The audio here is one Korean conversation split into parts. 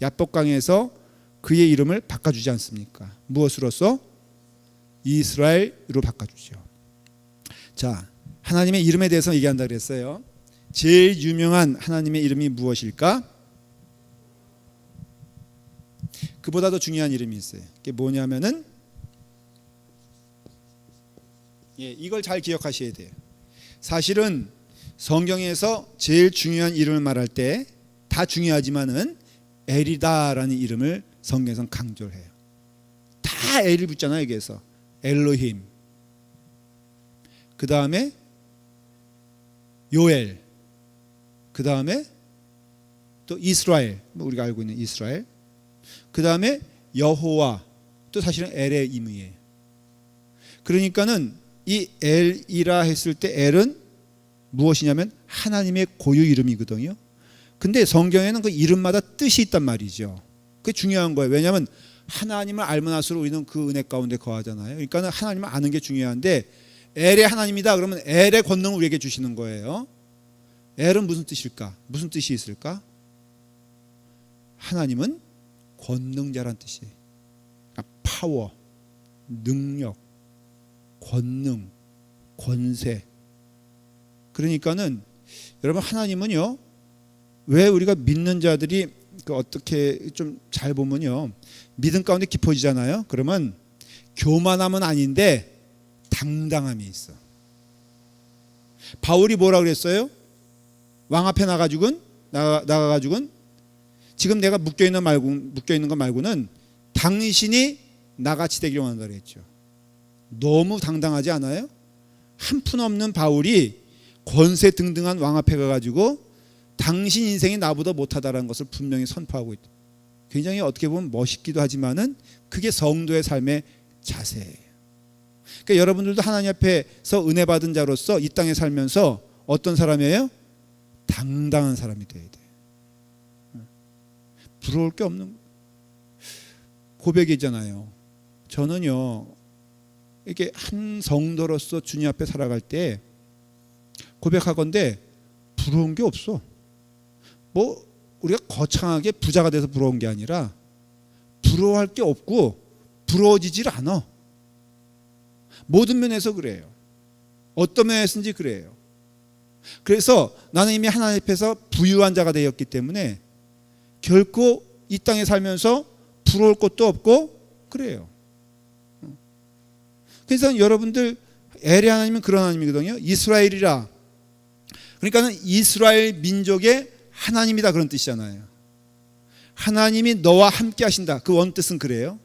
야복강에서 그의 이름을 바꿔주지 않습니까? 무엇으로써? 이스라엘으로 바꿔주죠. 자, 하나님의 이름에 대해서 얘기한다 그랬어요. 제일 유명한 하나님의 이름이 무엇일까? 그보다 더 중요한 이름이 있어요. 그게 뭐냐면은 이걸 잘 기억하셔야 돼요. 사실은 성경에서 제일 중요한 이름을 말할 때 다 중요하지만은 엘이다라는 이름을 성경에서는 강조를 해요. 다 엘을 붙잖아요. 여기에서 엘로힘, 그 다음에 요엘, 그 다음에 또 이스라엘, 우리가 알고 있는 이스라엘, 그 다음에 여호와, 또 사실은 엘의 임의예요. 그러니까는 이 엘이라 했을 때 엘은 무엇이냐면 하나님의 고유 이름이거든요. 근데 성경에는 그 이름마다 뜻이 있단 말이죠. 그게 중요한 거예요. 왜냐하면 하나님을 알면 할수록 우리는 그 은혜 가운데 거하잖아요. 그러니까 하나님을 아는 게 중요한데 엘의 하나님이다 그러면 엘의 권능을 우리에게 주시는 거예요. 엘은 무슨 뜻일까? 무슨 뜻이 있을까? 하나님은 권능자란 뜻이에요. 그러니까 파워, 능력, 권능, 권세. 그러니까는 여러분 하나님은요, 왜 우리가 믿는 자들이 어떻게 좀 잘 보면요, 믿음 가운데 깊어지잖아요. 그러면 교만함은 아닌데 당당함이 있어. 바울이 뭐라 그랬어요? 왕 앞에 나가가지고는 지금 내가 묶여 있는 거 말고는 당신이 나같이 되기를 원한다 그랬죠. 너무 당당하지 않아요? 한푼 없는 바울이 권세 등등한 왕 앞에 가가지고 당신 인생이 나보다 못하다라는 것을 분명히 선포하고 있다. 굉장히 어떻게 보면 멋있기도 하지만은 그게 성도의 삶의 자세예요. 그러니까 여러분들도 하나님 앞에서 은혜 받은 자로서 이 땅에 살면서 어떤 사람이에요? 당당한 사람이 돼야 돼요. 부러울 게 없는 고백이잖아요. 저는요, 이렇게 한 성도로서 주님 앞에 살아갈 때 고백하건대 부러운 게 없어. 뭐 우리가 거창하게 부자가 돼서 부러운 게 아니라 부러워할 게 없고 부러워지질 않아. 모든 면에서 그래요. 어떤 면에서인지 그래요. 그래서 나는 이미 하나님 앞에서 부유한 자가 되었기 때문에 결코 이 땅에 살면서 부러울 것도 없고 그래요. 그래서 여러분들 엘의 하나님은 그런 하나님이거든요. 이스라엘이라. 그러니까는 이스라엘 민족의 하나님이다 그런 뜻이잖아요. 하나님이 너와 함께 하신다. 그 원뜻은 그래요.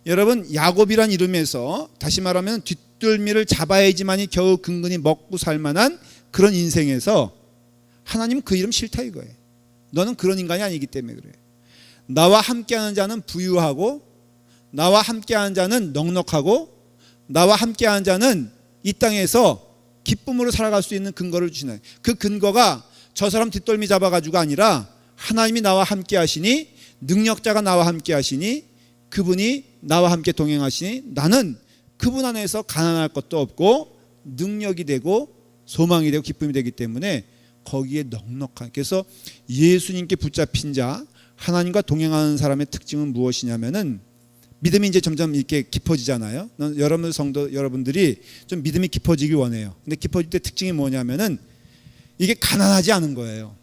여러분 야곱이란 이름에서 다시 말하면 뒷덜미를 잡아야지만이 겨우 근근히 먹고 살 만한 그런 인생에서 하나님은 그 이름 싫다 이거예요. 너는 그런 인간이 아니기 때문에 그래. 나와 함께하는 자는 부유하고 나와 함께하는 자는 넉넉하고 나와 함께하는 자는 이 땅에서 기쁨으로 살아갈 수 있는 근거를 주시는, 그 근거가 저 사람 뒷덜미 잡아가지고 아니라 하나님이 나와 함께 하시니, 능력자가 나와 함께 하시니, 그분이 나와 함께 동행하시니 나는 그분 안에서 가난할 것도 없고 능력이 되고 소망이 되고 기쁨이 되기 때문에 거기에 넉넉한. 그래서 예수님께 붙잡힌 자, 하나님과 동행하는 사람의 특징은 무엇이냐면은 믿음이 이제 점점 이렇게 깊어지잖아요. 여러분 성도 여러분들이 좀 믿음이 깊어지길 원해요. 근데 깊어질 때 특징이 뭐냐면은 이게 가난하지 않은 거예요.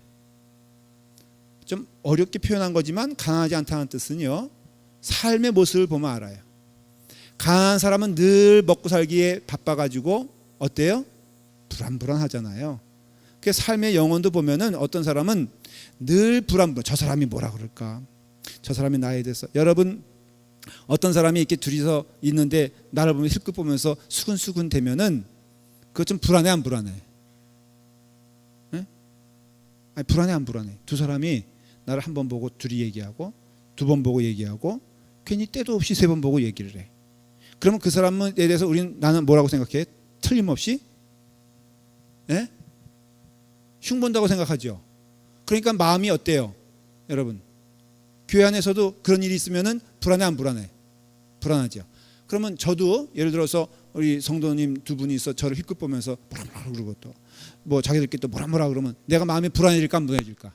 좀 어렵게 표현한 거지만 가난하지 않다는 뜻은요, 삶의 모습을 보면 알아요. 가난한 사람은 늘 먹고 살기에 바빠가지고 어때요? 불안불안하잖아요. 그 삶의 영혼도 보면은 어떤 사람은 늘 불안불안. 저 사람이 뭐라 그럴까? 저 사람이 나에 대해서. 여러분 어떤 사람이 이렇게 둘이서 있는데 나를 보면 힐끗 보면서 수근수근 되면은 그거 좀 불안해 안 불안해? 네? 아니 불안해 안 불안해? 두 사람이 나를 한 번 보고 둘이 얘기하고 두 번 보고 얘기하고 괜히 때도 없이 세 번 보고 얘기를 해. 그러면 그 사람에 대해서 나는 뭐라고 생각해? 틀림없이 네? 흉본다고 생각하죠. 그러니까 마음이 어때요? 여러분 교회 안에서도 그런 일이 있으면은 불안해 안 불안해? 불안하죠. 그러면 저도 예를 들어서 우리 성도님 두 분이 있어 저를 힐끗 보면서 뭐라 그러고 또 뭐 자기들끼리 또 뭐라 그러면 내가 마음이 불안해질까 안 불안해질까?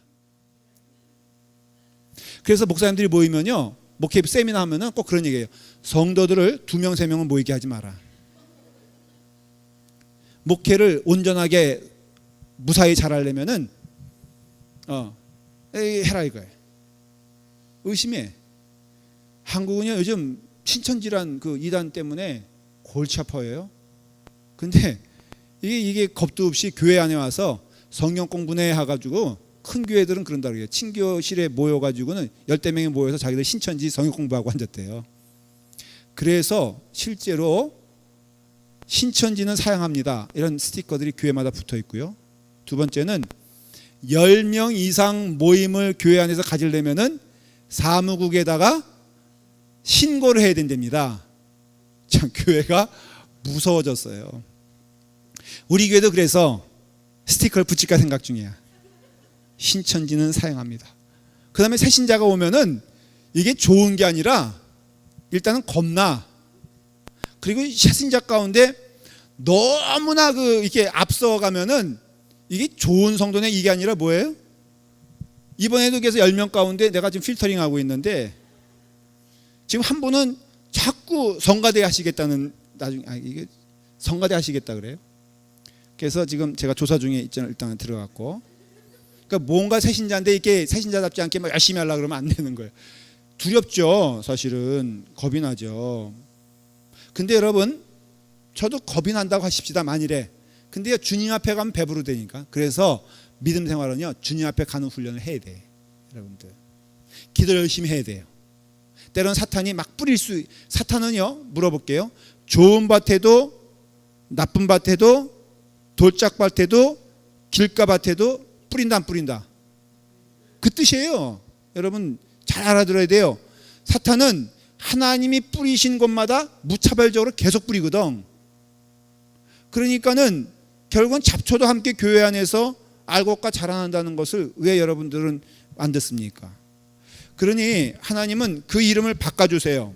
그래서 목사님들이 모이면요, 목회 세미나 하면은 꼭 그런 얘기예요. 성도들을 2명 3명은 모이게 하지 마라. 목회를 온전하게 무사히 잘하려면은 해라 이거예요. 의심해. 한국은요 요즘 신천지란 그 이단 때문에 골치 아파요. 근데 이게 겁도 없이 교회 안에 와서 성경 공부네 해가지고, 큰 교회들은 그런다 그래요. 친교실에 모여가지고는 10-명이 모여서 자기들 신천지 성경 공부하고 앉았대요. 그래서 실제로 신천지는 사양합니다 이런 스티커들이 교회마다 붙어 있고요. 두 번째는 10명 이상 모임을 교회 안에서 가지려면은 사무국에다가 신고를 해야 된답니다. 참 교회가 무서워졌어요. 우리 교회도 그래서 스티커를 붙일까 생각 중이야. 신천지는 사양합니다. 그 다음에 새신자가 오면은 이게 좋은 게 아니라 일단은 겁나. 그리고 새신자 가운데 너무나 이렇게 앞서가면은 이게 좋은 성도냐 이게 아니라 뭐예요? 이번에도 그래서 10명 가운데 내가 지금 필터링 하고 있는데, 지금 한 분은 자꾸 성가대 하시겠다는, 이게 성가대 하시겠다 그래요. 그래서 지금 제가 조사 중에 있잖아요. 일단 들어갔고, 그러니까 뭔가 새신자인데 이게 새신자답지 않게 막 열심히 하려고 그러면 안 되는 거예요. 두렵죠. 사실은 겁이 나죠. 근데 여러분, 저도 겁이 난다고 하십시다 만일에. 근데 주님 앞에 가면 배부르 되니까. 그래서 믿음 생활은요 주님 앞에 가는 훈련을 해야 돼. 여러분들 기도를 열심히 해야 돼요. 때로는 사탄이 막 사탄은요, 물어볼게요, 좋은 밭에도 나쁜 밭에도 돌짝밭에도 길가밭에도 뿌린다 안 뿌린다, 그 뜻이에요. 여러분 잘 알아들어야 돼요. 사탄은 하나님이 뿌리신 곳마다 무차별적으로 계속 뿌리거든. 그러니까는 결국은 잡초도 함께 교회 안에서 알곡과 자라난다는 것을 왜 여러분들은 안 듣습니까? 그러니 하나님은 그 이름을 바꿔주세요.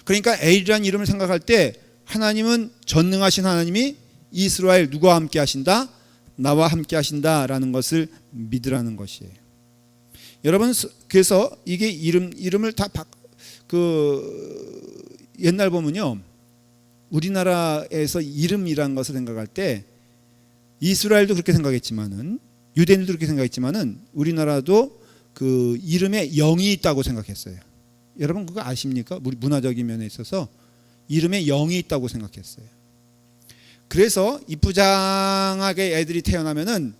그러니까 엘이라는 이름을 생각할 때 하나님은 전능하신 하나님이 이스라엘 누구와 함께 하신다? 나와 함께 하신다라는 것을 믿으라는 것이에요. 여러분, 그래서 이게 이름을 다 옛날 보면요, 우리나라에서 이름이라는 것을 생각할 때 이스라엘도 그렇게 생각했지만은, 유대인들도 그렇게 생각했지만은, 우리나라도 그 이름에 영이 있다고 생각했어요. 여러분 그거 아십니까? 우리 문화적인 면에 있어서 이름에 영이 있다고 생각했어요. 그래서 이쁘장하게 애들이 태어나면은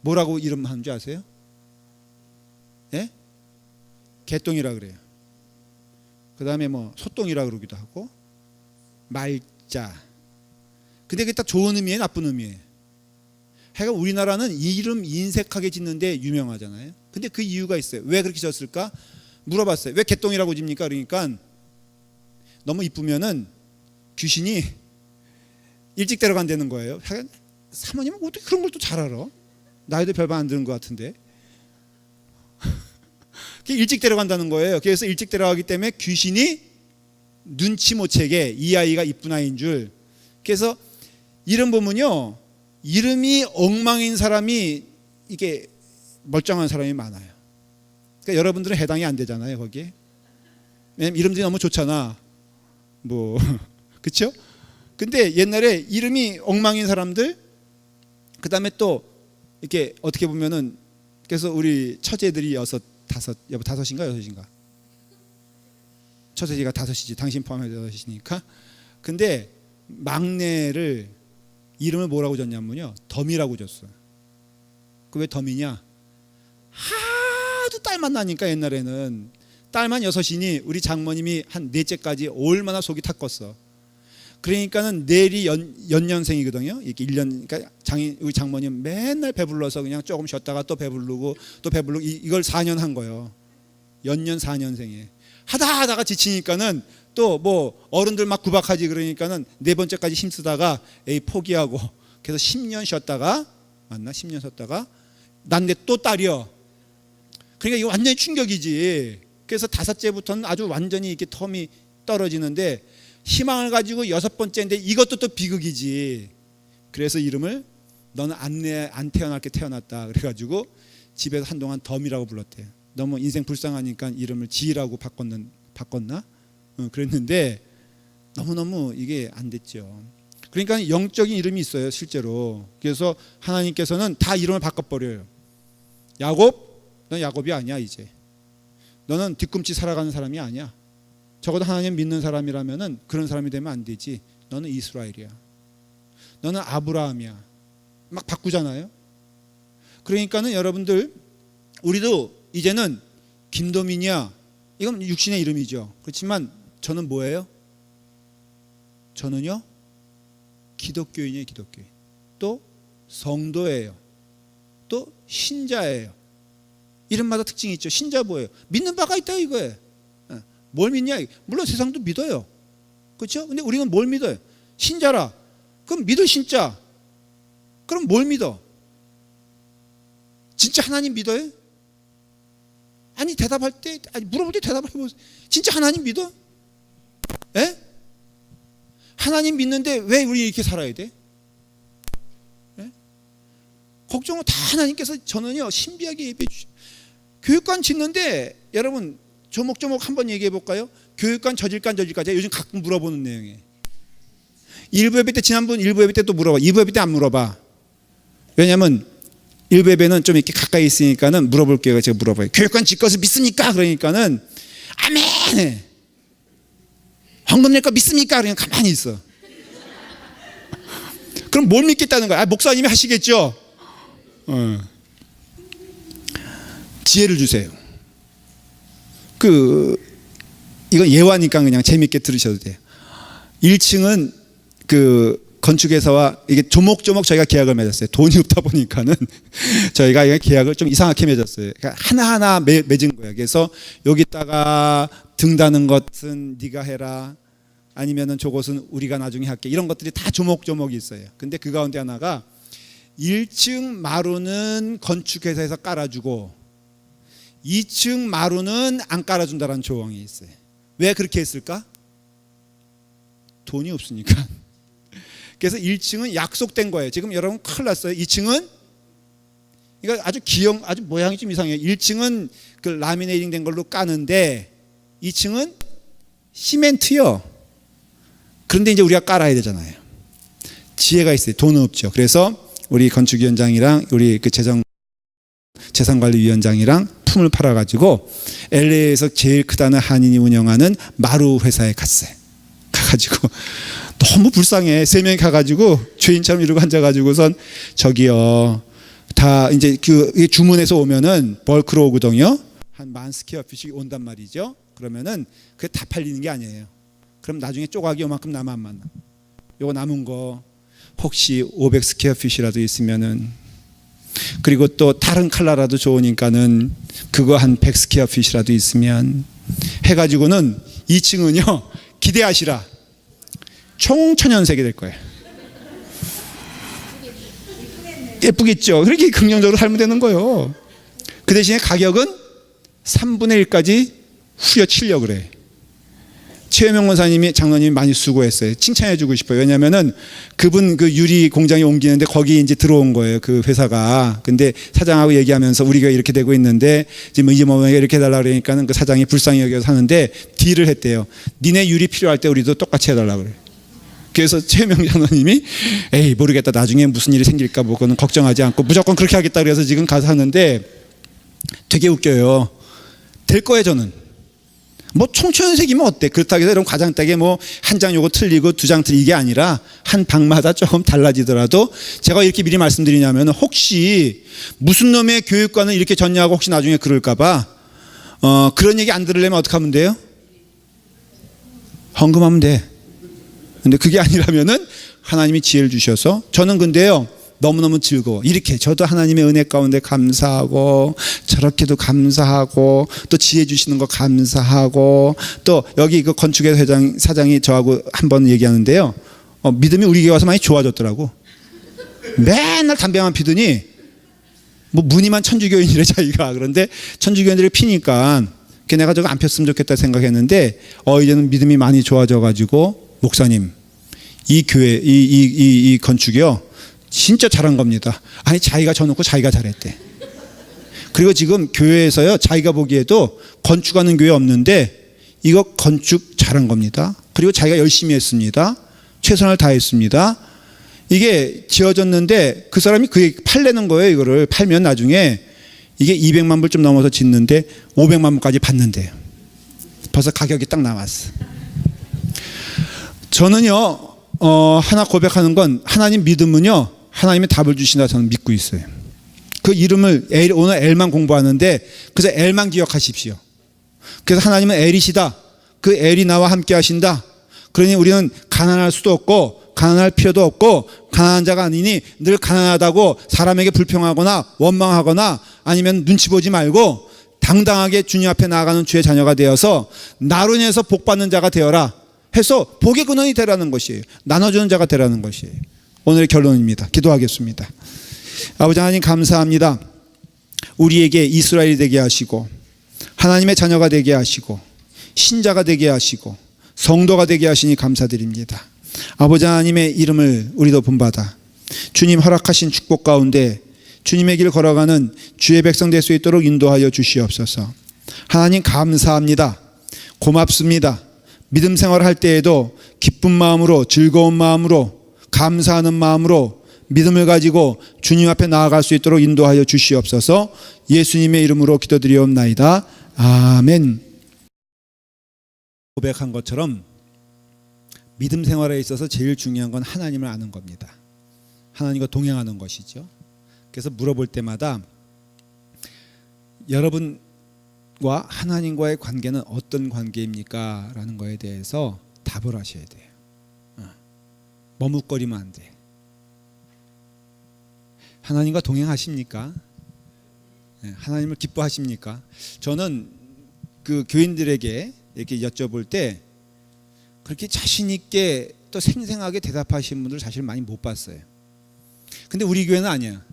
뭐라고 이름하는 줄 아세요? 예? 개똥이라 그래요. 그 다음에 뭐 소똥이라 그러기도 하고, 말자. 근데 그게 딱 좋은 의미예요, 나쁜 의미예요? 하여간 우리나라는 이름 인색하게 짓는데 유명하잖아요. 근데 그 이유가 있어요. 왜 그렇게 지었을까? 물어봤어요. 왜 개똥이라고 집니까? 그러니까 너무 이쁘면은 귀신이 일찍 데려간다는 거예요. 하여간 사모님은 어떻게 그런 걸 또 잘 알아? 나이도 별반 안 드는 것 같은데. 일찍 데려간다는 거예요. 그래서 일찍 데려가기 때문에 귀신이 눈치 못 채게 이 아이가 이쁜 아이인 줄. 그래서 이름 보면요, 이름이 엉망인 사람이 이게 멀쩡한 사람이 많아요. 그러니까 여러분들은 해당이 안 되잖아요 거기에. 왜냐면 이름들이 너무 좋잖아. 뭐 그렇죠? 근데 옛날에 이름이 엉망인 사람들, 그 다음에 또 이렇게 어떻게 보면은, 그래서 우리 처제들이 다섯인가 여섯인가? 처제가 5이지. 당신 포함해서 6이니까. 근데 막내를 이름을 뭐라고 줬냐면요, 덤이라고 줬어. 그 왜 덤이냐? 하도 딸만 나니까 옛날에는 딸만 6이니 우리 장모님이 한 4째까지 얼마나 속이 탔겠어. 그러니까는 내일이 연년생이거든요. 이렇게 1년, 그러니까 우리 장모님 맨날 배불러서 그냥 조금 쉬었다가 또 배부르고 또 배부르고, 이걸 4년 한 거예요. 연년 4년생에. 하다가 지치니까는 또 뭐 어른들 막 구박하지, 그러니까는 4번째까지 힘쓰다가 포기하고, 그래서 10년 쉬었다가, 맞나? 10년 쉬었다가 난데 또 딸이요. 그러니까 이거 완전히 충격이지. 그래서 5째부터는 아주 완전히 이렇게 텀이 떨어지는데, 희망을 가지고 6번째인데 이것도 또 비극이지. 그래서 이름을 너는 안 태어날 게 태어났다 그래가지고 집에서 한동안 덤이라고 불렀대요. 너무 인생 불쌍하니까 이름을 지희라고 바꿨나? 그랬는데 너무너무 이게 안 됐죠. 그러니까 영적인 이름이 있어요, 실제로. 그래서 하나님께서는 다 이름을 바꿔버려요. 야곱, 넌 야곱이 아니야 이제. 너는 뒤꿈치 살아가는 사람이 아니야. 적어도 하나님 믿는 사람이라면은 그런 사람이 되면 안 되지. 너는 이스라엘이야. 너는 아브라함이야. 막 바꾸잖아요. 그러니까는 여러분들, 우리도 이제는 김도민이야. 이건 육신의 이름이죠. 그렇지만 저는 뭐예요? 저는요, 기독교인이에요, 기독교인. 또 성도예요. 또 신자예요. 이름마다 특징이 있죠. 신자 뭐예요? 믿는 바가 있다 이거예요. 뭘 믿냐? 물론 세상도 믿어요. 그렇죠? 근데 우리는 뭘 믿어요? 신자라. 그럼 믿을 신자. 그럼 뭘 믿어? 진짜 하나님 믿어요? 아니 대답할 때, 아니 물어볼 때 대답을 해보세요. 진짜 하나님 믿어? 에? 하나님 믿는데 왜 우리 이렇게 살아야 돼? 에? 걱정은 다 하나님께서. 저는요 신비하게 예배해 주시죠. 교육관 짓는데 여러분 조목조목 한번 얘기해 볼까요? 교육관 저질관 제가 요즘 가끔 물어보는 내용이에요. 일부 예배 때, 지난번 일부 예배 때 또 물어봐. 2부 예배 때 안 물어봐. 왜냐하면 일부 예배는 좀 이렇게 가까이 있으니까는 물어볼게요. 제가 물어봐요. 교육관 짓 것을 믿습니까? 그러니까는 아멘. 헌금 낼 거 믿습니까? 그냥 가만히 있어. 그럼 뭘 믿겠다는 거야? 목사님이 하시겠죠. 지혜를 주세요. 이건 예화니까 그냥 재밌게 들으셔도 돼요. 1층은 건축회사와 이게 조목조목 저희가 계약을 맺었어요. 돈이 없다 보니까는 저희가 계약을 좀 이상하게 맺었어요. 그러니까 하나하나 맺은 거예요. 그래서 여기다가 등 다는 것은 네가 해라. 아니면은 저것은 우리가 나중에 할게. 이런 것들이 다 조목조목이 있어요. 근데 그 가운데 하나가 1층 마루는 건축회사에서 깔아주고 2층 마루는 안 깔아준다라는 조항이 있어요. 왜 그렇게 했을까? 돈이 없으니까. 그래서 1층은 약속된 거예요. 지금 여러분 큰일 났어요. 2층은 이거 아주 모양이 좀 이상해요. 1층은 그 라미네이팅 된 걸로 까는데 2층은 시멘트요. 그런데 이제 우리가 깔아야 되잖아요. 지혜가 있어요. 돈은 없죠. 그래서 우리 건축위원장이랑 우리 그 재산관리위원장이랑 품을 팔아가지고 LA에서 제일 크다는 한인이 운영하는 마루 회사에 갔어요. 가가지고 너무 불쌍해. 3명이 가가지고 죄인처럼 이러고 앉아가지고선 저기요 다 이제 주문해서 오면은 벌크로 오거든요. 한 10,000 스퀘어핏이 온단 말이죠. 그러면은 그게 다 팔리는 게 아니에요. 그럼 나중에 쪼가기 요만큼 남아 안 맞나? 요거 남은 거 혹시 500 스퀘어핏이라도 있으면은, 그리고 또 다른 컬러라도 좋으니까는 그거 한 100 스퀘어핏이라도 있으면 해가지고는 2층은요 기대하시라. 총천연색이 될 거예요. 예쁘겠죠? 그렇게 긍정적으로 살면 되는 거예요. 그 대신에 가격은 3분의 1까지 후려치려고 그래. 최혜명 원사님이, 장로님이 많이 수고했어요. 칭찬해주고 싶어요. 왜냐면은 그분 그 유리 공장에 옮기는데 거기 이제 들어온 거예요. 그 회사가. 근데 사장하고 얘기하면서 우리가 이렇게 되고 있는데 지금 이제 뭐 이렇게 해달라 그러니까는 그 사장이 불쌍히 여겨서 하는데 딜을 했대요. 니네 유리 필요할 때 우리도 똑같이 해달라 그래. 그래서 최혜명 장로님이 에이 모르겠다. 나중에 무슨 일이 생길까 뭐 그거는 걱정하지 않고 무조건 그렇게 하겠다 그래서 지금 가서 하는데 되게 웃겨요. 될 거예요 저는. 뭐 총천연색이면 어때? 그렇다고 해서 이런 과장되게 뭐 한 장 요거 틀리고 2장 틀리게 이게 아니라 한 방마다 조금 달라지더라도 제가 이렇게 미리 말씀드리냐면 혹시 무슨 놈의 교육관을 이렇게 졌냐고 혹시 나중에 그럴까봐 그런 얘기 안 들으려면 어떻게 하면 돼요? 헌금하면 돼. 근데 그게 아니라면은 하나님이 지혜를 주셔서 저는 근데요 너무너무 즐거워. 이렇게 저도 하나님의 은혜 가운데 감사하고 저렇게도 감사하고 또 지혜 주시는 거 감사하고 또 여기 그 건축회사 사장이 저하고 한번 얘기하는데요. 믿음이 우리 교회 와서 많이 좋아졌더라고. 맨날 담배만 피더니 뭐 무늬만 천주교인이래 자기가. 그런데 천주교인들이 피니까 내가 저거 안 폈으면 좋겠다 생각했는데 이제는 믿음이 많이 좋아져가지고 목사님 이 교회 이 건축이요 진짜 잘한 겁니다. 아니 자기가 져놓고 자기가 잘했대. 그리고 지금 교회에서요, 자기가 보기에도 건축하는 교회 없는데 이거 건축 잘한 겁니다. 그리고 자기가 열심히 했습니다. 최선을 다했습니다. 이게 지어졌는데 그 사람이 그게 팔려는 거예요. 이거를 팔면 나중에 이게 200만 불 좀 넘어서 짓는데 500만 불까지 받는데요. 벌써 가격이 딱 나왔어. 저는요, 하나 고백하는 건, 하나님 믿음은요, 하나님이 답을 주신다 저는 믿고 있어요. 그 이름을 오늘 L만 공부하는데 그래서 L만 기억하십시오. 그래서 하나님은 L이시다. 그 L이 나와 함께 하신다. 그러니 우리는 가난할 수도 없고 가난할 필요도 없고 가난한 자가 아니니 늘 가난하다고 사람에게 불평하거나 원망하거나 아니면 눈치 보지 말고 당당하게 주님 앞에 나아가는 주의 자녀가 되어서 나로 인해서 복받는 자가 되어라 해서 복의 근원이 되라는 것이에요. 나눠주는 자가 되라는 것이에요. 오늘의 결론입니다. 기도하겠습니다. 아버지 하나님 감사합니다. 우리에게 이스라엘이 되게 하시고 하나님의 자녀가 되게 하시고 신자가 되게 하시고 성도가 되게 하시니 감사드립니다. 아버지 하나님의 이름을 우리도 본받아 주님 허락하신 축복 가운데 주님의 길 걸어가는 주의 백성 될 수 있도록 인도하여 주시옵소서. 하나님 감사합니다. 고맙습니다. 믿음 생활할 때에도 기쁜 마음으로 즐거운 마음으로 감사하는 마음으로 믿음을 가지고 주님 앞에 나아갈 수 있도록 인도하여 주시옵소서. 예수님의 이름으로 기도드리옵나이다. 아멘. 고백한 것처럼 믿음 생활에 있어서 제일 중요한 건 하나님을 아는 겁니다. 하나님과 동행하는 것이죠. 그래서 물어볼 때마다 여러분과 하나님과의 관계는 어떤 관계입니까? 라는 거에 대해서 답을 하셔야 돼요. 머뭇거리면 안 돼. 하나님과 동행하십니까? 하나님을 기뻐하십니까? 저는 그 교인들에게 이렇게 여쭤볼 때 그렇게 자신 있게 또 생생하게 대답하시는 분들 사실 많이 못 봤어요. 근데 우리 교회는 아니야.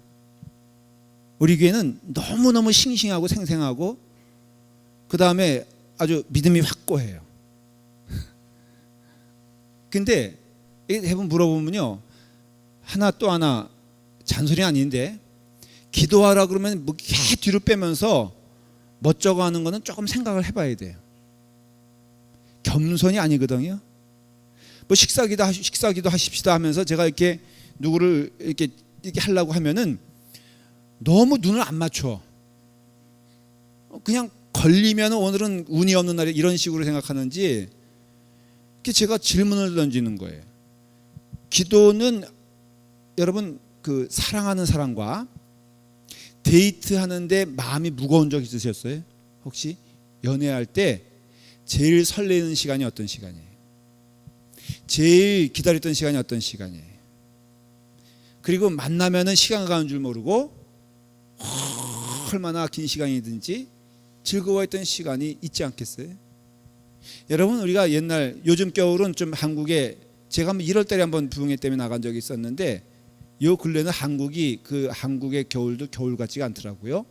우리 교회는 너무너무 싱싱하고 생생하고 그 다음에 아주 믿음이 확고해요. 근데 대부분 물어보면요, 하나 또 하나 잔소리 아닌데 기도하라 그러면 뭐 개 뒤로 빼면서 멋쩍어 하는 거는 조금 생각을 해봐야 돼요. 겸손이 아니거든요. 뭐 식사기도 하십시다 하면서 제가 이렇게 누구를 이렇게 하려고 하면은 너무 눈을 안 맞춰. 그냥 걸리면 오늘은 운이 없는 날이 이런 식으로 생각하는지 제가 질문을 던지는 거예요. 기도는 여러분 그 사랑하는 사람과 데이트하는데 마음이 무거운 적 있으셨어요? 혹시 연애할 때 제일 설레는 시간이 어떤 시간이에요? 제일 기다렸던 시간이 어떤 시간이에요? 그리고 만나면은 시간 가는 줄 모르고 얼마나 긴 시간이든지 즐거워했던 시간이 있지 않겠어요? 여러분 우리가 옛날 요즘 겨울은 좀 한국에 제가 한번 1월 달에 한번 부흥회 때문에 나간 적이 있었는데 요 근래는 한국의 겨울도 겨울 같지가 않더라고요.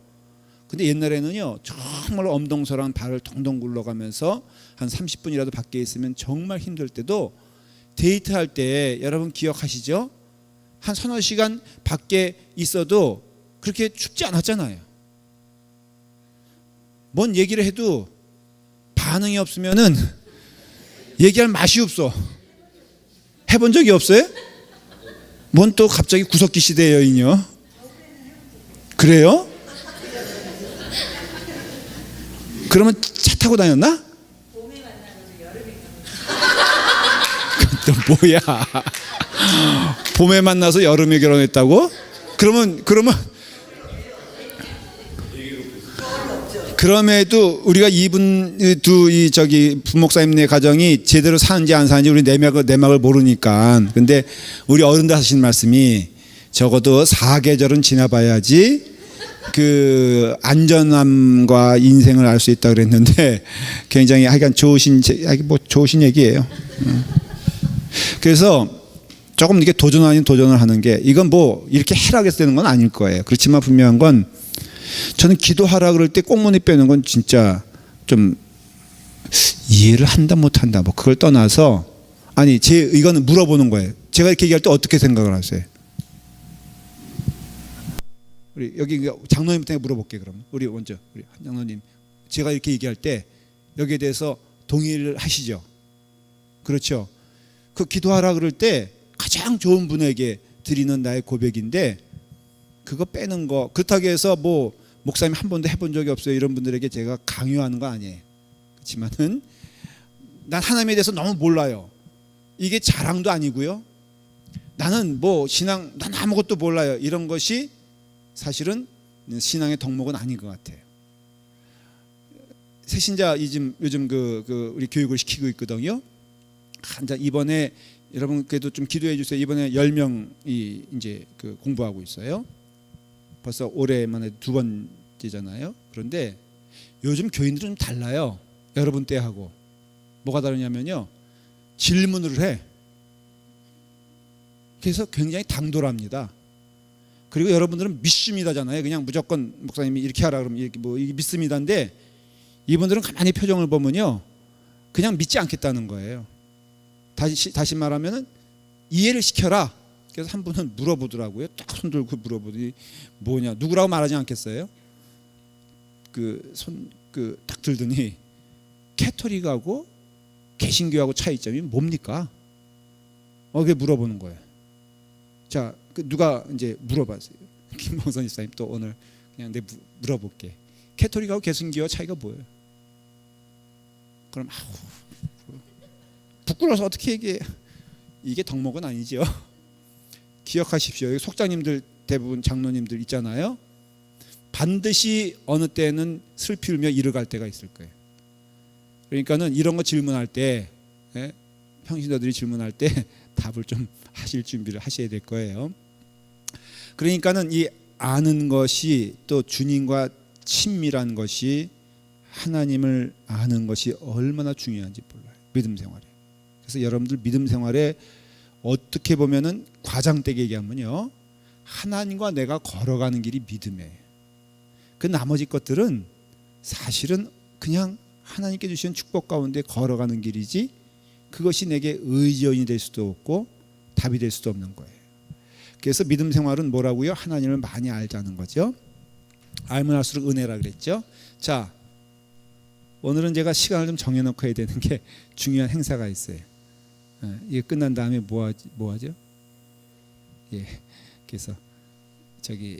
근데 옛날에는요 정말 엄동설한 발을 동동 굴러가면서 한 30분이라도 밖에 있으면 정말 힘들 때도 데이트할 때 여러분 기억하시죠? 한 서너 시간 밖에 있어도 그렇게 춥지 않았잖아요. 뭔 얘기를 해도 반응이 없으면은 얘기할 맛이 없어. 해본 적이 없어요? 뭔 또 갑자기 구석기 시대 여인이요? 그래요? 그러면 차 타고 다녔나? 봄에 만나서 여름에 또 뭐야? 봄에 만나서 여름에 결혼했다고? 그럼에도 우리가 부목사님네 가정이 제대로 사는지 안 사는지 우리 내막을 모르니까. 근데 우리 어른들 하신 말씀이 적어도 4계절은 지나봐야지 그 안전함과 인생을 알 수 있다 그랬는데 굉장히 하여간 좋으신 얘기예요. 그래서 조금 이렇게 도전 아닌 도전을 하는 게 이건 뭐 이렇게 해라해서 되는 건 아닐 거예요. 그렇지만 분명한 건 저는 기도하라 그럴 때 꽁무니 빼는 건 진짜 좀 이해를 한다 못한다 뭐 그걸 떠나서 이거는 물어보는 거예요. 제가 이렇게 얘기할 때 어떻게 생각을 하세요? 우리 여기 장로님한테 물어볼게. 그럼 우리 먼저 우리 한 장로님, 제가 이렇게 얘기할 때 여기에 대해서 동의를 하시죠? 그렇죠. 그 기도하라 그럴 때 가장 좋은 분에게 드리는 나의 고백인데, 그거 빼는 거, 그렇다고 해서 뭐 목사님 한 번도 해본 적이 없어요 이런 분들에게 제가 강요하는 거 아니에요. 그렇지만은 난 하나님에 대해서 너무 몰라요. 이게 자랑도 아니고요. 나는 뭐 신앙, 난 아무것도 몰라요. 이런 것이 사실은 신앙의 덕목은 아닌 것 같아요. 새신자 요즘 우리 교육을 시키고 있거든요. 이번에 여러분 그래도 좀 기도해 주세요. 이번에 10명이 이제 공부하고 있어요. 벌써 올해만에 2번째잖아요. 그런데 요즘 교인들은 좀 달라요. 여러분 때하고. 뭐가 다르냐면요, 질문을 해. 그래서 굉장히 당돌합니다. 그리고 여러분들은 믿습니다잖아요. 그냥 무조건 목사님이 이렇게 하라 그러면 이렇게 뭐 믿습니다인데, 이분들은 가만히 표정을 보면요, 그냥 믿지 않겠다는 거예요. 다시 말하면은 이해를 시켜라. 그래서 한 분은 물어보더라고요. 딱 손 들고 물어보더니 뭐냐, 누구라고 말하지 않겠어요? 딱 들더니 캐토릭하고 개신교하고 차이점이 뭡니까? 그게 물어보는 거예요. 자, 누가 이제 물어봤어요. 김봉선 집사님 또 오늘 그냥 내 물어볼게. 캐토릭하고 개신교와 차이가 뭐예요? 그럼 부끄러워서 어떻게 얘기해? 이게 덕목은 아니죠. 기억하십시오. 속장님들 대부분 장로님들 있잖아요. 반드시 어느 때는 슬피 울며 일어갈 때가 있을 거예요. 그러니까는 이런 거 질문할 때, 평신도들이 질문할 때 답을 좀 하실 준비를 하셔야 될 거예요. 그러니까는 이 아는 것이, 또 주님과 친밀한 것이, 하나님을 아는 것이 얼마나 중요한지 몰라요. 믿음 생활에. 그래서 여러분들 믿음 생활에 어떻게 보면은 과장되게 얘기하면요, 하나님과 내가 걸어가는 길이 믿음이에요. 그 나머지 것들은 사실은 그냥 하나님께 주신 축복 가운데 걸어가는 길이지, 그것이 내게 의지원이 될 수도 없고 답이 될 수도 없는 거예요. 그래서 믿음 생활은 뭐라고요? 하나님을 많이 알자는 거죠. 알면 알수록 은혜라 그랬죠. 자, 오늘은 제가 시간을 좀 정해놓고 해야 되는 게 중요한 행사가 있어요. 이게 끝난 다음에 뭐 하죠? 예, 그래서 저기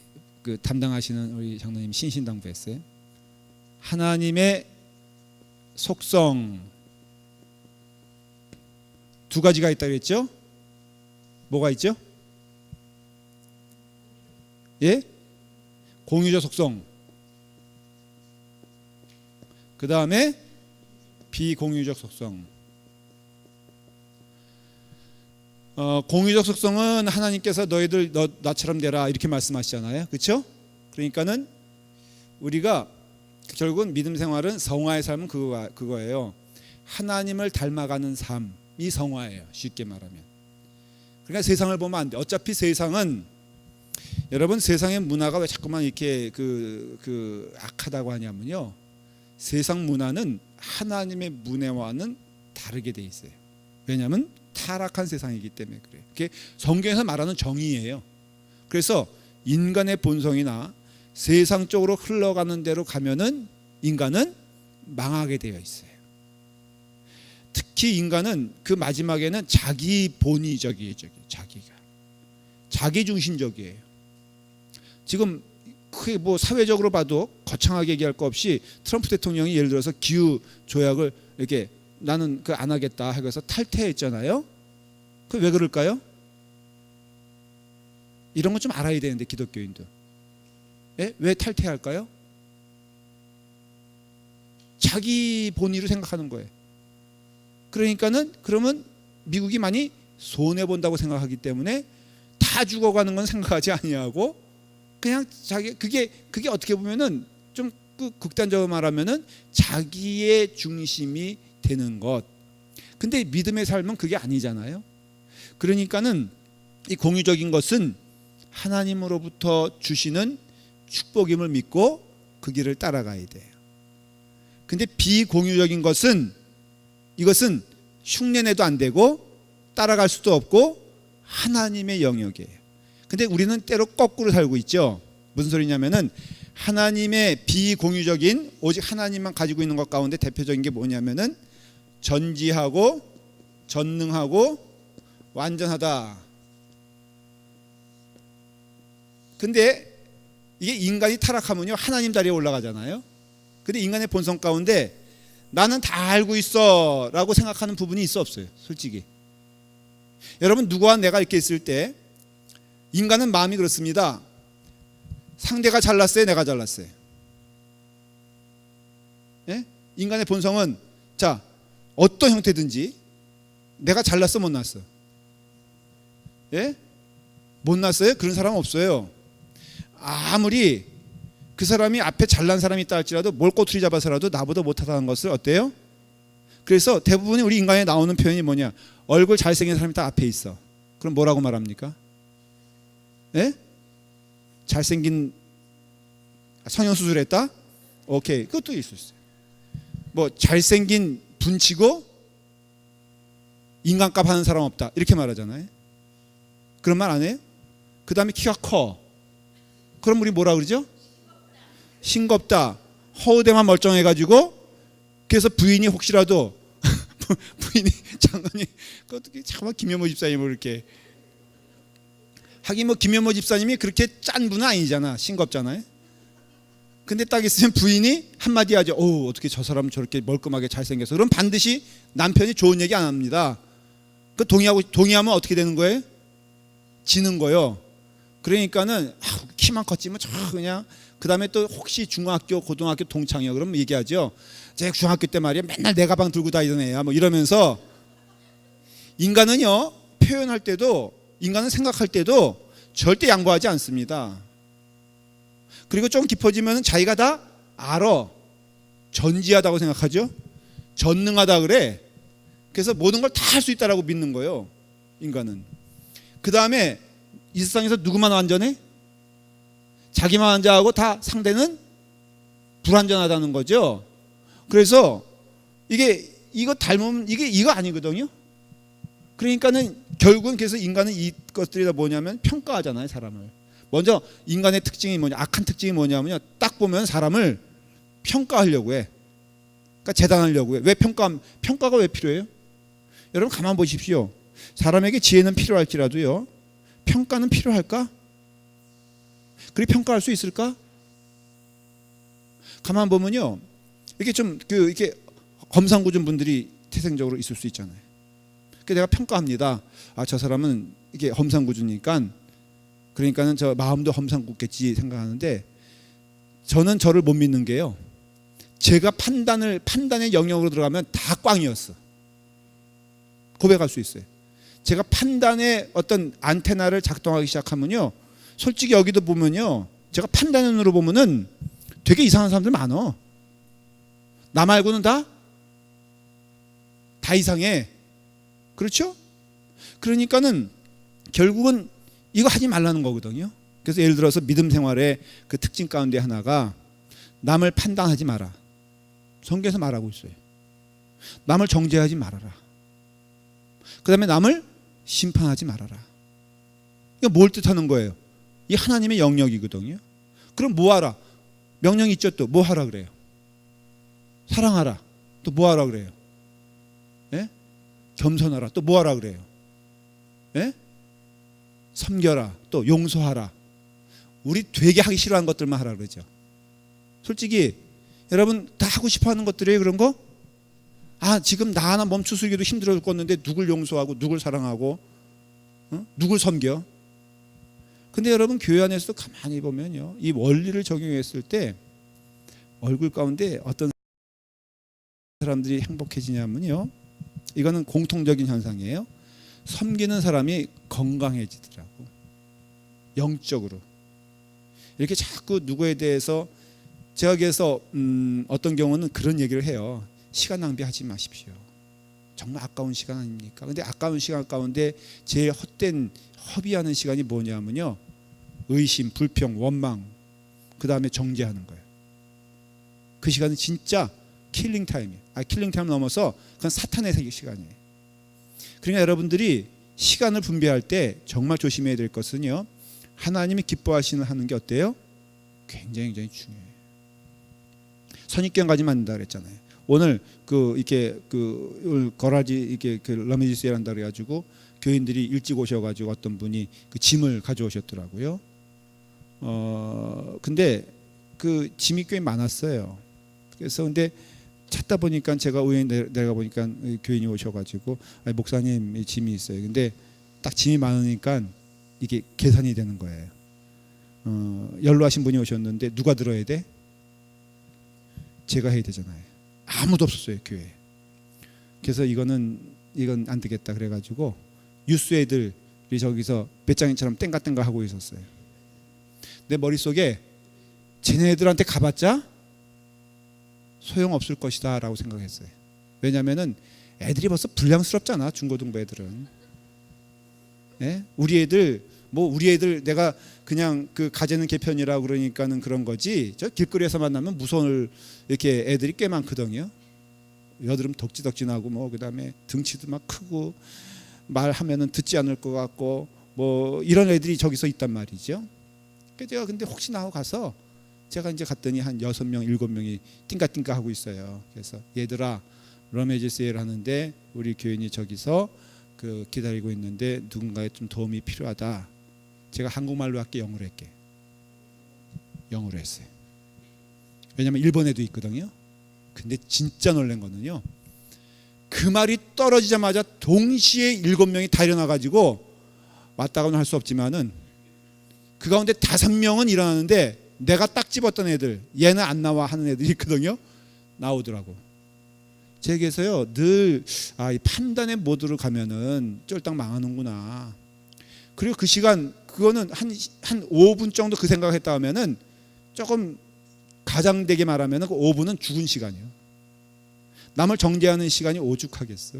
담당하시는 우리 장로님 신신당부했어요. 하나님의 속성 2가지가 있다고 했죠? 뭐가 있죠? 예? 공유적 속성. 그 다음에 비공유적 속성. 공유적 속성은 하나님께서 너희들 나처럼 되라 이렇게 말씀하시잖아요. 그렇죠? 그러니까는 우리가 결국은 믿음 생활은 성화의 삶은 그거예요. 하나님을 닮아가는 삶이 성화예요. 쉽게 말하면. 그러니까 세상을 보면 안 돼. 어차피 세상은, 여러분 세상의 문화가 왜 자꾸만 이렇게 악하다고 하냐면요, 세상 문화는 하나님의 문화와는 다르게 돼 있어요. 왜냐하면 타락한 세상이기 때문에 그래요. 그게 성경에서 말하는 정의예요. 그래서 인간의 본성이나 세상 쪽으로 흘러가는 대로 가면은 인간은 망하게 되어 있어요. 특히 인간은 그 마지막에는 자기 본위적이에요. 자기 중심적이에요. 지금 크게 뭐 사회적으로 봐도 거창하게 얘기할 거 없이 트럼프 대통령이 예를 들어서 기후 조약을 이렇게 나는 안 하겠다 해서 탈퇴했잖아요. 그 왜 그럴까요? 이런 거 좀 알아야 되는데 기독교인도. 왜 탈퇴할까요? 자기 본위로 생각하는 거예요. 그러면 미국이 많이 손해 본다고 생각하기 때문에 다 죽어가는 건 생각하지 아니하고 그냥 그게 어떻게 보면은 좀 극단적으로 말하면은 자기의 중심이 되는 것. 근데 믿음의 삶은 그게 아니잖아요. 그러니까는 이 공유적인 것은 하나님으로부터 주시는 축복임을 믿고 그 길을 따라가야 돼요. 근데 비공유적인 것은, 이것은 흉내내도 안 되고 따라갈 수도 없고 하나님의 영역이에요. 근데 우리는 때로 거꾸로 살고 있죠. 무슨 소리냐면은 하나님의 비공유적인 오직 하나님만 가지고 있는 것 가운데 대표적인 게 뭐냐면은 전지하고 전능하고 완전하다. 근데 이게 인간이 타락하면요 하나님 자리에 올라가잖아요. 근데 인간의 본성 가운데 나는 다 알고 있어 라고 생각하는 부분이 있어 없어요? 솔직히 여러분, 누구와 내가 이렇게 있을 때 인간은 마음이 그렇습니다. 상대가 잘났어요, 내가 잘났어요? 예? 인간의 본성은 자 어떤 형태든지 내가 잘났어 못 났어? 예? 못 났어요? 그런 사람 없어요. 아무리 그 사람이 앞에 잘난 사람이 있다 할지라도 뭘 꼬투리 잡아서라도 나보다 못하다는 것을 어때요? 그래서 대부분이 우리 인간에 나오는 표현이 뭐냐? 얼굴 잘생긴 사람이 딱 앞에 있어. 그럼 뭐라고 말합니까? 예? 잘생긴 성형수술했다? 오케이, 그것도 있을 수 있어요. 뭐 잘생긴 분치고 인간값 하는 사람 없다 이렇게 말하잖아요. 그런 말 안 해요? 그 다음에 키가 커. 그럼 우리 뭐라 그러죠? 싱겁다. 허우대만 멀쩡해가지고 그래서 부인이 혹시라도 부인이 장관이 어떻게 참 김현모 집사님을 이렇게 하긴 뭐 김현모 집사님이 그렇게 짠 분은 아니잖아. 싱겁잖아요. 근데 딱 있으면 부인이 한마디 하죠. 어떻게 저 사람 저렇게 멀끔하게 잘생겨서. 그럼 반드시 남편이 좋은 얘기 안 합니다. 그 동의하면 어떻게 되는 거예요? 지는 거요. 그러니까는 키만 컸지만 저 그냥 그 다음에 또 혹시 중학교 고등학교 동창이요 그러면 얘기하죠. 제가 중학교 때 말이야 맨날 내 가방 들고 다니던 애야 뭐 이러면서. 인간은요 표현할 때도 인간은 생각할 때도 절대 양보하지 않습니다. 그리고 좀 깊어지면 자기가 다 알아. 전지하다고 생각하죠. 전능하다 그래. 그래서 모든 걸 다 할 수 있다라고 믿는 거예요 인간은. 그 다음에 이 세상에서 누구만 완전해? 자기만 완전하고 다 상대는 불완전하다는 거죠. 그래서 이거 닮으면 이거 아니거든요. 그러니까는 결국은 그래서 인간은 이것들이 다 뭐냐면 평가하잖아요 사람을. 먼저 인간의 특징이 뭐냐, 악한 특징이 뭐냐면요, 딱 보면 사람을 평가하려고 해. 그러니까 재단하려고 해. 왜 평가가 왜 필요해요? 여러분 가만 보십시오. 사람에게 지혜는 필요할지라도요 평가는 필요할까? 그리 평가할 수 있을까? 가만 보면요 이렇게 좀 이렇게 검상구준 분들이 태생적으로 있을 수 있잖아요. 그러니까 내가 평가합니다. 저 사람은 이게 험상궂으니까 그러니까는 저 마음도 험상궂겠지 생각하는데, 저는 저를 못 믿는 게요, 제가 판단의 영역으로 들어가면 다 꽝이었어. 고백할 수 있어요. 제가 판단의 어떤 안테나를 작동하기 시작하면요, 솔직히 여기도 보면요, 제가 판단의 눈으로 보면은 되게 이상한 사람들 많어. 나 말고는 다 이상해. 그렇죠? 그러니까는 결국은 이거 하지 말라는 거거든요. 그래서 예를 들어서 믿음 생활의 그 특징 가운데 하나가 남을 판단하지 마라. 성경에서 말하고 있어요. 남을 정죄하지 말아라. 그 다음에 남을 심판하지 말아라. 이거 뭘 뜻하는 거예요? 이 하나님의 영역이거든요. 그럼 뭐 하라? 명령이 있죠. 또 뭐 하라 그래요? 사랑하라. 또 뭐 하라 그래요? 예? 겸손하라. 또 뭐 하라 그래요? 예? 섬겨라. 또 용서하라. 우리 되게 하기 싫어하는 것들만 하라 그러죠. 솔직히 여러분 다 하고 싶어 하는 것들이에요, 그런 거? 지금 나 하나 멈추기도 힘들어 죽겠는데 누굴 용서하고 누굴 사랑하고 누굴 섬겨? 근데 여러분 교회 안에서도 가만히 보면요, 이 원리를 적용했을 때 얼굴 가운데 어떤 사람들이 행복해지냐면요, 이거는 공통적인 현상이에요. 섬기는 사람이 건강해지더라고. 영적으로. 이렇게 자꾸 누구에 대해서, 제가 그래서 어떤 경우는 그런 얘기를 해요. 시간 낭비하지 마십시오. 정말 아까운 시간 아닙니까? 근데 아까운 시간 가운데 제일 헛된 허비하는 시간이 뭐냐면요, 의심, 불평, 원망, 그 다음에 정죄하는 거예요. 그 시간은 진짜 킬링 타임이에요. 킬링 타임 넘어서 그건 사탄의 시간이에요. 그러니까 여러분들이 시간을 분배할 때 정말 조심해야 될 것은요, 하나님이 기뻐하시는 하는 게 어때요? 굉장히 중요해요. 선입견 가지면 안 된다 그랬잖아요. 오늘 이렇게 거라지 이렇게 러메지스에 한다 그래가지고 교인들이 일찍 오셔가지고 어떤 분이 그 짐을 가져오셨더라고요. 근데 그 짐이 꽤 많았어요. 그래서 근데 찾다 보니까 제가 우연히 내려가 보니까 교인이 오셔가지고 목사님 이 짐이 있어요. 근데 딱 짐이 많으니까 이게 계산이 되는 거예요. 연로하신 분이 오셨는데 누가 들어야 돼? 제가 해야 되잖아요. 아무도 없었어요 교회에. 그래서 이건 안 되겠다 그래가지고 유스 애들이 저기서 배짱이처럼 땡가땡가 하고 있었어요. 내 머릿속에 쟤네들한테 가봤자 소용없을 것이다 라고 생각했어요. 왜냐하면 애들이 벌써 불량스럽잖아. 중고등부 애들은. 예? 우리 애들 내가 그냥 그 가재는 개편이라고 그러니까는 그런 거지. 저 길거리에서 만나면 무서울 이렇게 애들이 꽤 많거든요. 여드름 덕지덕지나고 뭐 그다음에 등치도 막 크고 말하면은 듣지 않을 것 같고 뭐 이런 애들이 저기서 있단 말이죠. 그래서 제가 근데 혹시나 하고 가서 제가 이제 갔더니 한 6명, 7명이 띵까띵까 하고 있어요. 그래서 얘들아 러메지 세일 하는데 우리 교인이 저기서 그 기다리고 있는데 누군가의 좀 도움이 필요하다. 제가 한국말로 할게, 영어로 할게. 영어로 했어요. 왜냐하면 일본에도 있거든요. 근데 진짜 놀란 거는요. 그 말이 떨어지자마자 동시에 7명이 달려나가지고 왔다고는 할 수 없지만은 그 가운데 5명은 일어나는데 내가 딱 집었던 애들, 얘는 안 나와 하는 애들이 있거든요. 나오더라고. 제게서요 늘 이 판단의 모드로 가면은 쫄딱 망하는구나. 그리고 그 시간 그거는 한 5분 정도 그 생각을 했다 하면은 조금 가장되게 말하면은 그 5분은 죽은 시간이에요. 남을 정죄하는 시간이 오죽하겠어.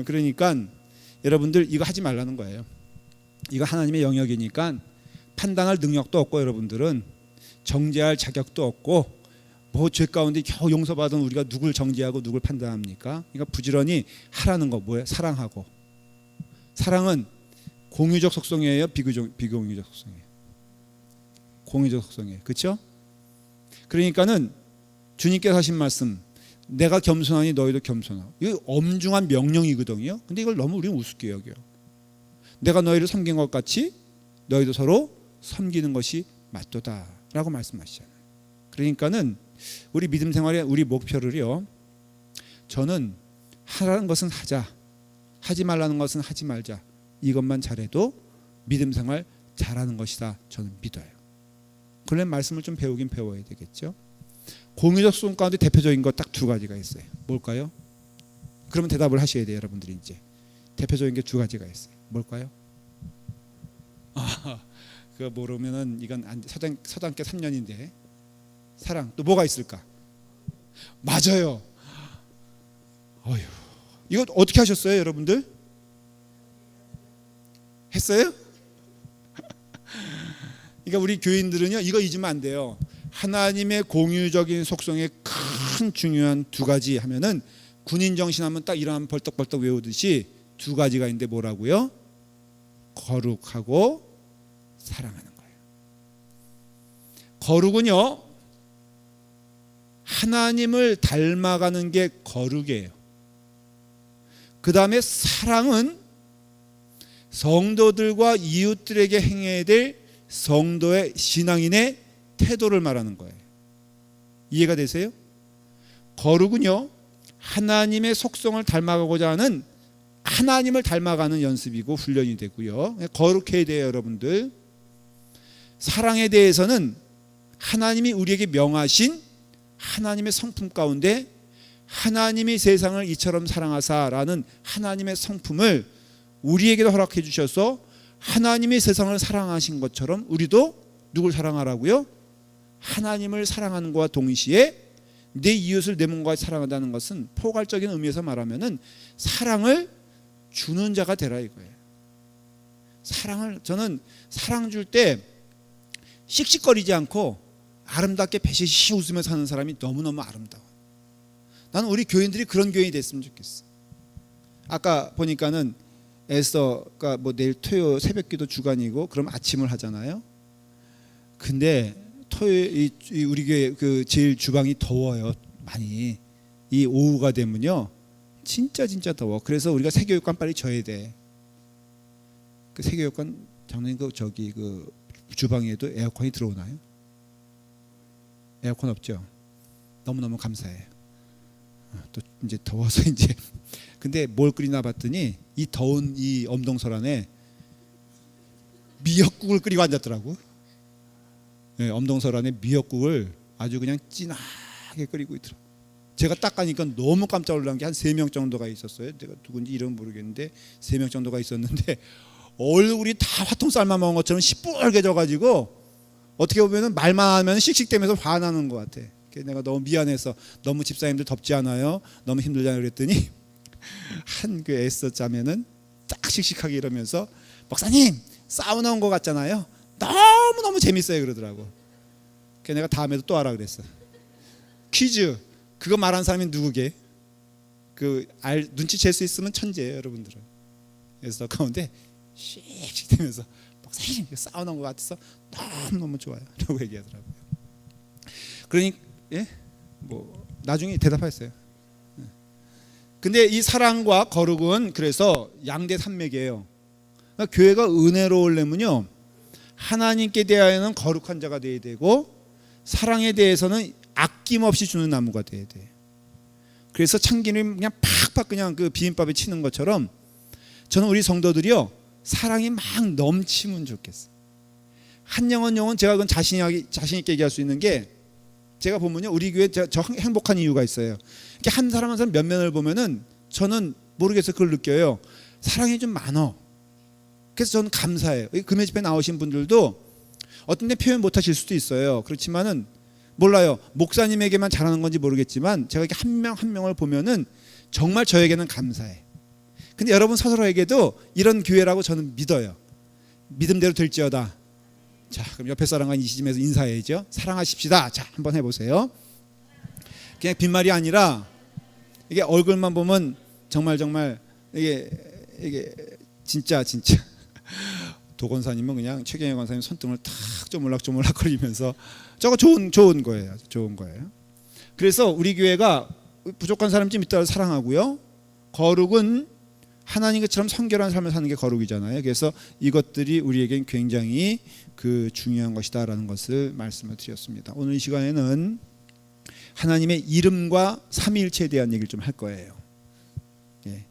그러니까 여러분들 이거 하지 말라는 거예요. 이거 하나님의 영역이니까 판단할 능력도 없고 여러분들은 정죄할 자격도 없고 뭐 죄 가운데 겨우 용서받은 우리가 누굴 정죄하고 누굴 판단합니까? 그러니까 부지런히 하라는 거 뭐예요? 사랑하고. 사랑은 공유적 속성이에요? 비공유적 속성이에요? 공유적 속성이에요. 그렇죠? 그러니까는 주님께서 하신 말씀 내가 겸손하니 너희도 겸손하고 이거 엄중한 명령이거든요. 근데 이걸 너무 우리는 우습게 여겨요. 내가 너희를 섬긴 것 같이 너희도 서로 섬기는 것이 맞도다 라고 말씀하시잖아요. 그러니까는 우리 믿음 생활의 우리 목표를요, 저는 하라는 것은 하자, 하지 말라는 것은 하지 말자, 이것만 잘해도 믿음 생활 잘하는 것이다 저는 믿어요. 그러면 말씀을 좀 배우긴 배워야 되겠죠. 공유적 속성 가운데 대표적인 것 딱 2가지가 있어요. 뭘까요? 그러면 대답을 하셔야 돼요. 여러분들이 이제 대표적인 게 2가지가 있어요. 뭘까요? 그거 모르면은 이건 서당계 3년인데 사랑 또 뭐가 있을까? 맞아요. 어휴, 이거 어떻게 하셨어요, 여러분들? 했어요? 그러니까 우리 교인들은요 이거 잊으면 안 돼요. 하나님의 공유적인 속성의 큰 중요한 2가지 하면은 군인 정신하면 딱 일어나면 벌떡벌떡 외우듯이 2가지가 있는데 뭐라고요? 거룩하고 사랑하는 거예요. 거룩은요 하나님을 닮아가는 게 거룩이에요. 그 다음에 사랑은 성도들과 이웃들에게 행해야 될 성도의 신앙인의 태도를 말하는 거예요. 이해가 되세요? 거룩은요 하나님의 속성을 닮아가고자 하는 하나님을 닮아가는 연습이고 훈련이 되고요. 거룩해야 돼요, 여러분들. 사랑에 대해서는 하나님이 우리에게 명하신 하나님의 성품 가운데 하나님이 세상을 이처럼 사랑하사라는 하나님의 성품을 우리에게도 허락해 주셔서 하나님이 세상을 사랑하신 것처럼 우리도 누굴 사랑하라고요? 하나님을 사랑하는 것과 동시에 내 이웃을 내 몸과 사랑한다는 것은 포괄적인 의미에서 말하면은 사랑을 주는 자가 되라 이거예요. 저는 사랑 줄 때 씩씩거리지 않고 아름답게 배시시 웃으며 사는 사람이 너무너무 아름다워. 나는 우리 교인들이 그런 교인이 됐으면 좋겠어. 아까 보니까는 에스더가 뭐 내일 토요 새벽기도 주간이고 그럼 아침을 하잖아요. 근데 우리 교회 그 제일 주방이 더워요. 많이. 이 오후가 되면요. 진짜 더워. 그래서 우리가 세교육관 빨리 져야 돼. 그 세교육관 장로님 그 저기 그 주방에도 에어컨이 들어오나요? 에어컨 없죠. 너무너무 감사해요. 또 이제 더워서 이제 근데 뭘 끓이나 봤더니 이 더운 이 엄동설 안에 미역국을 끓이고 앉았더라고. 네, 엄동설 안에 미역국을 아주 그냥 진하게 끓이고 있더라. 제가 딱 가니까 너무 깜짝 놀란 게 한 3명 정도가 있었어요. 내가 누군지 이름 모르겠는데 3명 정도가 있었는데 얼굴이 다 화통 삶아 먹은 것처럼 시뻘게 져가지고 어떻게 보면은 말만 하면 씩씩대면서 화나는 것 같아. 내가 너무 미안해서 너무 집사님들 덥지 않아요? 너무 힘들잖아요 그랬더니 한 그 애써 짜면은 딱 씩씩하게 이러면서 목사님 사우나 온 것 같잖아요. 너무 재밌어요 그러더라고. 그래서 내가 다음에도 또 하라 그랬어. 퀴즈 그거 말한 사람이 누구게? 눈치챌 수 있으면 천재예요 여러분들은. 그래서 가운데 씩씩대면서 목사님 사우나 온 것 같아서 너무 좋아요 라고 얘기하더라고요. 그러니 예? 뭐 나중에 대답했어요. 근데 이 사랑과 거룩은 그래서 양대 산맥이에요. 그러니까 교회가 은혜로우려면요 하나님께 대하여는 거룩한 자가 되어야 되고 사랑에 대해서는 아낌없이 주는 나무가 되어야 돼. 그래서 참기름 그냥 팍팍 그냥 그 비빔밥에 치는 것처럼 저는 우리 성도들이요 사랑이 막 넘치면 좋겠어. 한 영혼 제가 그건 자신 있게 얘기할 수 있는 게 제가 보면요 우리 교회 저 행복한 이유가 있어요. 이렇게 한 사람 한 사람 몇 면을 보면은 저는 모르겠어요 그걸 느껴요. 사랑이 좀 많어. 그래서 저는 감사해요. 금요 집회 나오신 분들도 어떤 때 표현 못하실 수도 있어요. 그렇지만은 몰라요. 목사님에게만 잘하는 건지 모르겠지만 제가 이렇게 한 명 한 명을 보면은 정말 저에게는 감사해. 근데 여러분 스스로에게도 이런 교회라고 저는 믿어요. 믿음대로 될지어다. 자, 그럼 옆에 사람과 이 시점에서 인사해야죠. 사랑하십시다. 자, 한번 해보세요. 그냥 빈말이 아니라 이게 얼굴만 보면 정말 이게 진짜 도건사님은 그냥 최경영 권사님 손등을 탁 쪼물락쪼물락 거리면서 저거 좋은 거예요. 좋은 거예요. 그래서 우리 교회가 부족한 사람 좀 있다고 사랑하고요. 거룩은 하나님 것처럼 성결한 삶을 사는 게 거룩이잖아요. 그래서 이것들이 우리에겐 굉장히 그 중요한 것이다라는 것을 말씀을 드렸습니다. 오늘 이 시간에는 하나님의 이름과 삼위일체에 대한 얘기를 좀 할 거예요. 예.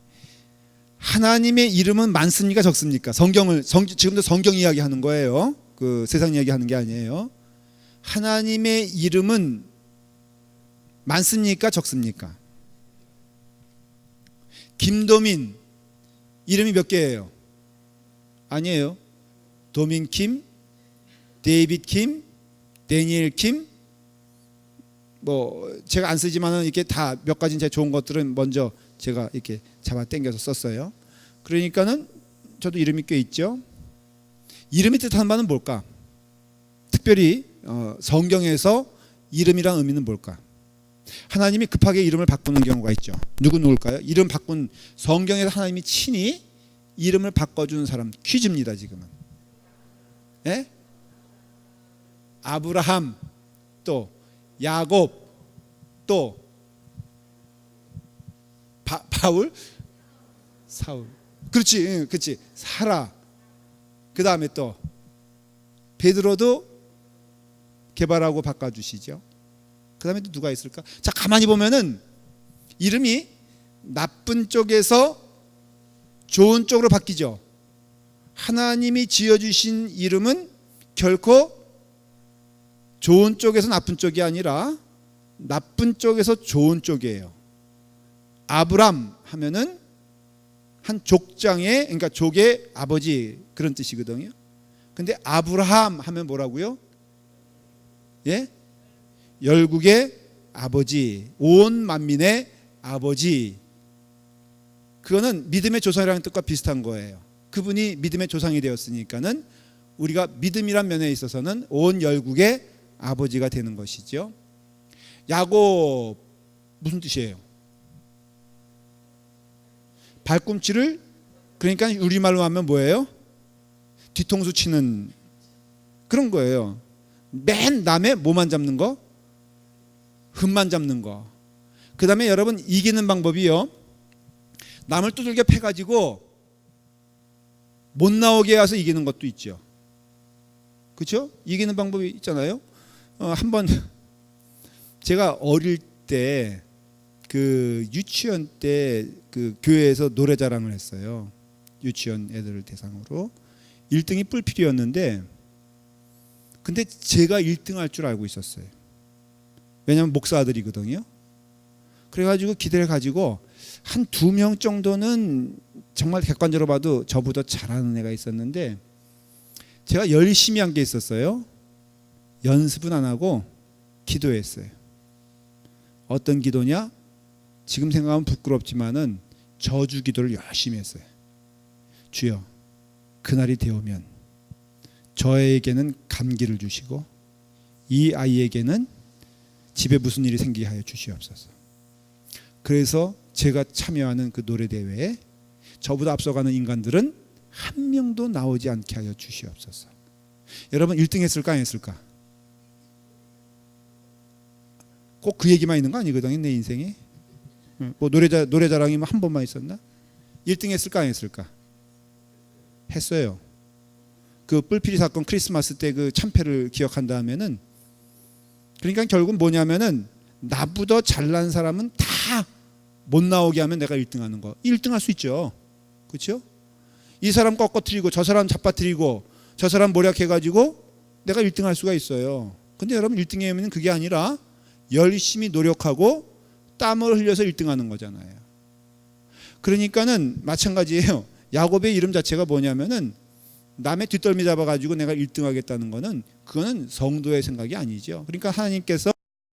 하나님의 이름은 많습니까 적습니까? 지금도 성경 이야기하는 거예요. 그 세상 이야기하는 게 아니에요. 하나님의 이름은 많습니까 적습니까? 김도민 이름이 몇 개예요? 아니에요. 도민 킴, 데이빗 킴, 데니엘 킴. 뭐 제가 안 쓰지만은 이렇게 다 몇 가지 제 좋은 것들은 먼저 제가 이렇게 잡아 당겨서 썼어요. 그러니까는 저도 이름이 꽤 있죠. 이름이 뜻하는 바는 뭘까? 특별히 성경에서 이름이란 의미는 뭘까? 하나님이 급하게 이름을 바꾸는 경우가 있죠. 누굴까요? 이름 바꾼 성경에서 하나님이 친히 이름을 바꿔주는 사람 퀴즈입니다. 지금은. 예? 아브라함 또 야곱 또 바울 사울 그렇지 그렇지 사라 그 다음에 또 베드로도 개발하고 바꿔주시죠. 그 다음에 또 누가 있을까? 자 가만히 보면은 이름이 나쁜 쪽에서 좋은 쪽으로 바뀌죠. 하나님이 지어주신 이름은 결코 좋은 쪽에서 나쁜 쪽이 아니라 나쁜 쪽에서 좋은 쪽이에요. 아브람 하면은 한 족장의 그러니까 족의 아버지 그런 뜻이거든요. 근데 아브라함 하면 뭐라고요? 예? 열국의 아버지, 온 만민의 아버지. 그거는 믿음의 조상이라는 뜻과 비슷한 거예요. 그분이 믿음의 조상이 되었으니까는 우리가 믿음이란 면에 있어서는 온 열국의 아버지가 되는 것이죠. 야곱 무슨 뜻이에요? 발꿈치를 그러니까 우리말로 하면 뭐예요? 뒤통수 치는 그런 거예요. 맨 남의 뭐만 잡는 거? 흠만 잡는 거. 그 다음에 여러분 이기는 방법이요. 남을 두들겨 패가지고 못 나오게 해서 이기는 것도 있죠. 그렇죠? 이기는 방법이 있잖아요. 한번 제가 어릴 때 그 유치원 때 그 교회에서 노래자랑을 했어요. 유치원 애들을 대상으로 1등이 뿔필이었는데 근데 제가 1등 할 줄 알고 있었어요. 왜냐하면 목사 아들이거든요. 그래가지고 기대를 가지고 한 2명 정도는 정말 객관적으로 봐도 저보다 잘하는 애가 있었는데 제가 열심히 한 게 있었어요. 연습은 안 하고 기도했어요. 어떤 기도냐? 지금 생각하면 부끄럽지만은 저주 기도를 열심히 했어요. 주여, 그날이 되오면 저에게는 감기를 주시고 이 아이에게는 집에 무슨 일이 생기게 하여 주시옵소서. 그래서 제가 참여하는 그 노래 대회에 저보다 앞서가는 인간들은 한 명도 나오지 않게 하여 주시옵소서. 여러분 1등 했을까 안 했을까? 꼭 그 얘기만 있는 거 아니거든요. 내 인생에 뭐 노래자랑이 한 번만 있었나? 1등 했을까 안 했을까? 했어요. 그 뿔피리 사건 크리스마스 때 그 참패를 기억한다면은 그러니까 결국 뭐냐면은 나보다 잘난 사람은 다 못 나오게 하면 내가 1등 하는 거. 1등 할 수 있죠. 그렇죠? 이 사람 꺾어뜨리고 저 사람 잡아뜨리고 저 사람 모략해가지고 내가 1등 할 수가 있어요. 근데 여러분 1등이 하면 그게 아니라 열심히 노력하고 땀을 흘려서 1등 하는 거잖아요. 그러니까는 마찬가지예요. 야곱의 이름 자체가 뭐냐면은 남의 뒷덜미 잡아가지고 내가 1등 하겠다는 거는 그거는 성도의 생각이 아니죠. 그러니까 하나님께서